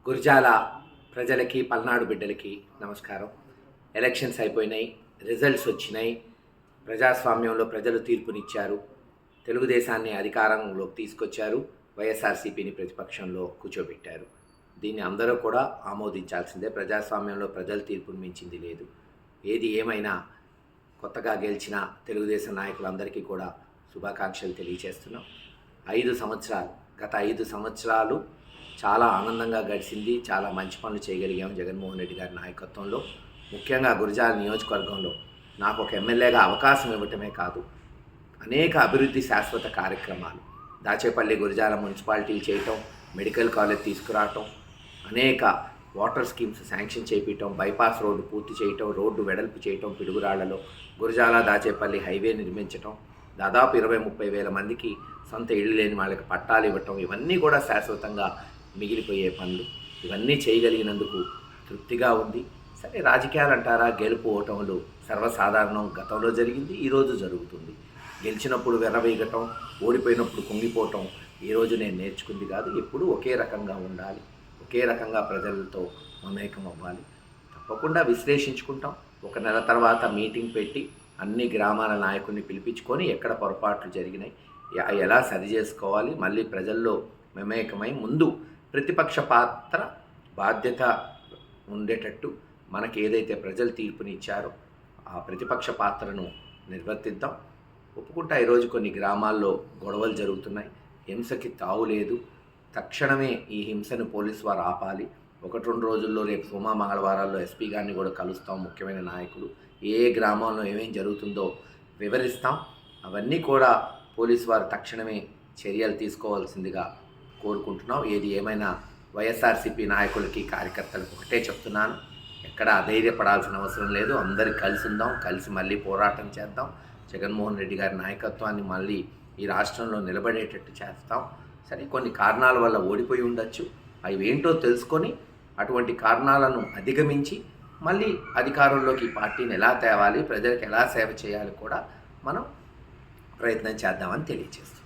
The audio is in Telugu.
గురజాల ప్రజలకి పల్నాడు బిడ్డలకి నమస్కారం. ఎలక్షన్స్ అయిపోయినాయి, రిజల్ట్స్ వచ్చినాయి. ప్రజాస్వామ్యంలో ప్రజలు తీర్పునిచ్చారు. తెలుగుదేశాన్ని అధికారంలోకి తీసుకొచ్చారు. వైఎస్ఆర్సీపీని ప్రతిపక్షంలో కూర్చోబెట్టారు. దీన్ని అందరూ కూడా ఆమోదించాల్సిందే. ప్రజాస్వామ్యంలో ప్రజల తీర్పును మించింది లేదు. ఏది ఏమైనా కొత్తగా గెలిచిన తెలుగుదేశం నాయకులందరికీ కూడా శుభాకాంక్షలు తెలియజేస్తున్నాం. గత 5 సంవత్సరాలు చాలా ఆనందంగా గడిచింది. చాలా మంచి పనులు చేయగలిగాం జగన్మోహన్ రెడ్డి గారి నాయకత్వంలో. ముఖ్యంగా గురజాల నియోజకవర్గంలో నాకు ఒక ఎమ్మెల్యేగా అవకాశం ఇవ్వటమే కాదు, అనేక అభివృద్ధి శాశ్వత కార్యక్రమాలు దాచేపల్లి గురజాల మున్సిపాలిటీలు చేయటం, మెడికల్ కాలేజ్ తీసుకురావటం, అనేక వాటర్ స్కీమ్స్ శాంక్షన్ చేయించడం, బైపాస్ రోడ్డు పూర్తి చేయటం, రోడ్డు వెడల్పు చేయటం, పిడుగురాళ్లలో గురజాల దాచేపల్లి హైవే నిర్మించటం, దాదాపు 20-30 వేల మందికి సొంత ఇళ్ళు లేని వాళ్ళకి పట్టాలు ఇవ్వటం, ఇవన్నీ కూడా శాశ్వతంగా మిగిలిపోయే పనులు. ఇవన్నీ చేయగలిగినందుకు తృప్తిగా ఉంది. సరే, రాజకీయాలు అంటారా, గెలుపు ఓటములు సర్వసాధారణం. గతంలో జరిగింది, ఈరోజు జరుగుతుంది. గెలిచినప్పుడు వెర్రవేయటం, ఓడిపోయినప్పుడు కుంగిపోవటం ఈరోజు నేను నేర్చుకుంది కాదు. ఎప్పుడూ ఒకే రకంగా ఉండాలి, ఒకే రకంగా ప్రజలతో మమేకం అవ్వాలి. తప్పకుండా విశ్లేషించుకుంటాం. ఒక నెల తర్వాత మీటింగ్ పెట్టి అన్ని గ్రామాల నాయకుల్ని పిలిపించుకొని ఎక్కడ పొరపాట్లు జరిగినాయి, ఎలా సరి చేసుకోవాలి, మళ్ళీ ప్రజల్లో మమేకమై ముందు ప్రతిపక్ష పాత్ర బాధ్యత ఉండేటట్టు మనకి ఏదైతే ప్రజలు తీర్పునిచ్చారో ఆ ప్రతిపక్ష పాత్రను నిర్వర్తిద్దాం. ఒప్పుకుంటా, ఈరోజు కొన్ని గ్రామాల్లో గొడవలు జరుగుతున్నాయి. హింసకి తావు లేదు. తక్షణమే ఈ హింసను పోలీసు వారు ఆపాలి. 1-2 రోజుల్లో రేపు సోమ మంగళవారాల్లో ఎస్పీ గారిని కూడా కలుస్తాం. ముఖ్యమైన నాయకులు ఏ గ్రామంలో ఏమేం జరుగుతుందో వివరిస్తాం. అవన్నీ కూడా పోలీసు వారు తక్షణమే చర్యలు తీసుకోవాల్సిందిగా కోరుకుంటున్నాం. ఏది ఏమైనా వైఎస్ఆర్సీపీ నాయకులకి కార్యకర్తలకు ఒకటే చెప్తున్నాను, ఎక్కడ అధైర్యపడాల్సిన అవసరం లేదు. అందరూ కలిసి ఉందాం, కలిసి మళ్ళీ పోరాటం చేద్దాం. జగన్మోహన్ రెడ్డి గారి నాయకత్వాన్ని మళ్ళీ ఈ రాష్ట్రంలో నిలబడేటట్టు చేస్తాం. సరే, కొన్ని కారణాల వల్ల ఓడిపోయి ఉండొచ్చు. అవి ఏంటో తెలుసుకొని అటువంటి కారణాలను అధిగమించి మళ్ళీ అధికారంలోకి పార్టీని ఎలా తేవాలి, ప్రజలకు ఎలా సేవ చేయాలి కూడా మనం ప్రయత్నం చేద్దామని తెలియజేస్తాం.